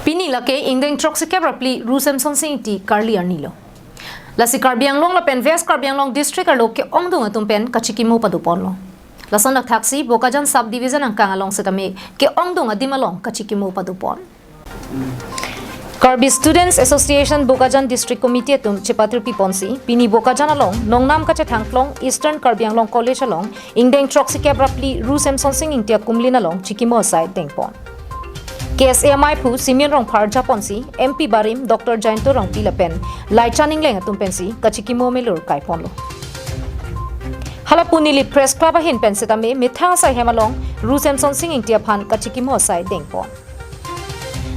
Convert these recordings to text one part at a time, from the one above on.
Pini lake Ingdeng troksi kebrapli Ru Semson Sing Engti karli arni lo. Lasi Karbiang Long la pen West Karbiang Long district lo keongdung atum pen kachikimo padupon lo. Lason nak taksi Bokajan Sub Division ang kangalong setame keongdung adimalong kachikimo padupon. Karbi Students Association Bokajan District Committee atum Chepatir Piponsi Pini Bokajan along Nongnam Kachetangklong Eastern Karbiang Long College along Ingdeng troksi kebrapli Ru Semson Sing Engti kumlin along chikimo side tengpon. KSAMI pu Simeon rong par Japonsi MP Barim Dr. Jainto rong pilapen lai chaning leng atum pensi kachikimo melur kai ponlo halapuni li press club hin pensetame mitha sai hemalong Ru Semson Sing Engti phan kachikimo sai dengpon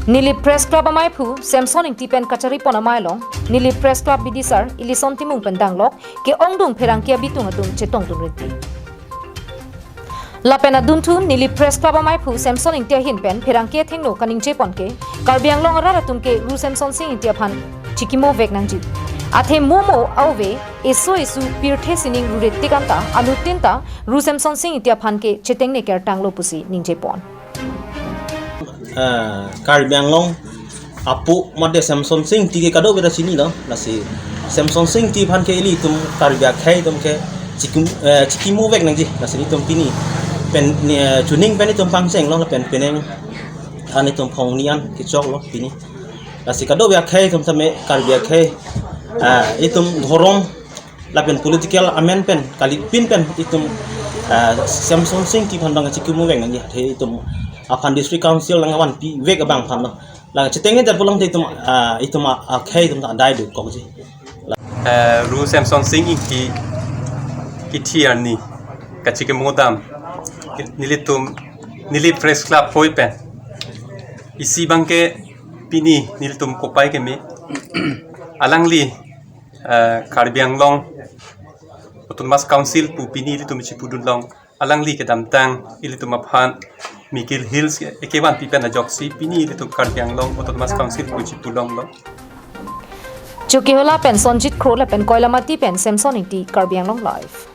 nili press club amai pu Semson Engti pen kachari pon amai long nili press club bidisar ilison timung pendanglok ke ongdung pherangkia bitung atum chetong tunriti Lapena duntu nili press club amai pu Semson Engti hin pen pherangke thengno kaning chepon ke Karbiang Long ara ratum ke Ru Semson Sing Engti phan chikimo vek nangji athe momo auve esu pirthe sining ruret tikanta anutinta Ru Semson Sing Engti phan ke cheteng ne ker tanglo pusi ningje pon Karbiang Long apu made Semson Sing Engti ke kado beda sini lo nasi Semson Sing Engti phan ke ili tum Karbiak khai tum ke chikimo vek nangji nasi tum pini pen tuning pen itu pangseng lo pen peneng an itu phong nian kicok lo pini lasi kado biak khai tum tame kar biak khai itu dhorong la pen political amendment kali pin pen itu Semson Sing ti phan bang chikimu weng ngi the itu apan district council lang wan pi vek bang phan lo la chitenge jar pulang itu ma khai tum dai du ko ji Ru Semson Sing Engti kitiar ni kachikimu dam nili press club hoi pen isi bangke pini nilitum kopai kemi alangli Karbiang Long autonomous council pu pini nilitum chipudun long alangli ke damtang ilitum aphan Mikil Hills ekewan pipen ajoksi pini nilitum Karbiang Long autonomous council pu chipudong lo Chuki hola pen Sonjit Kro la pen Koilamati pen Semson Engti Karbiang Long live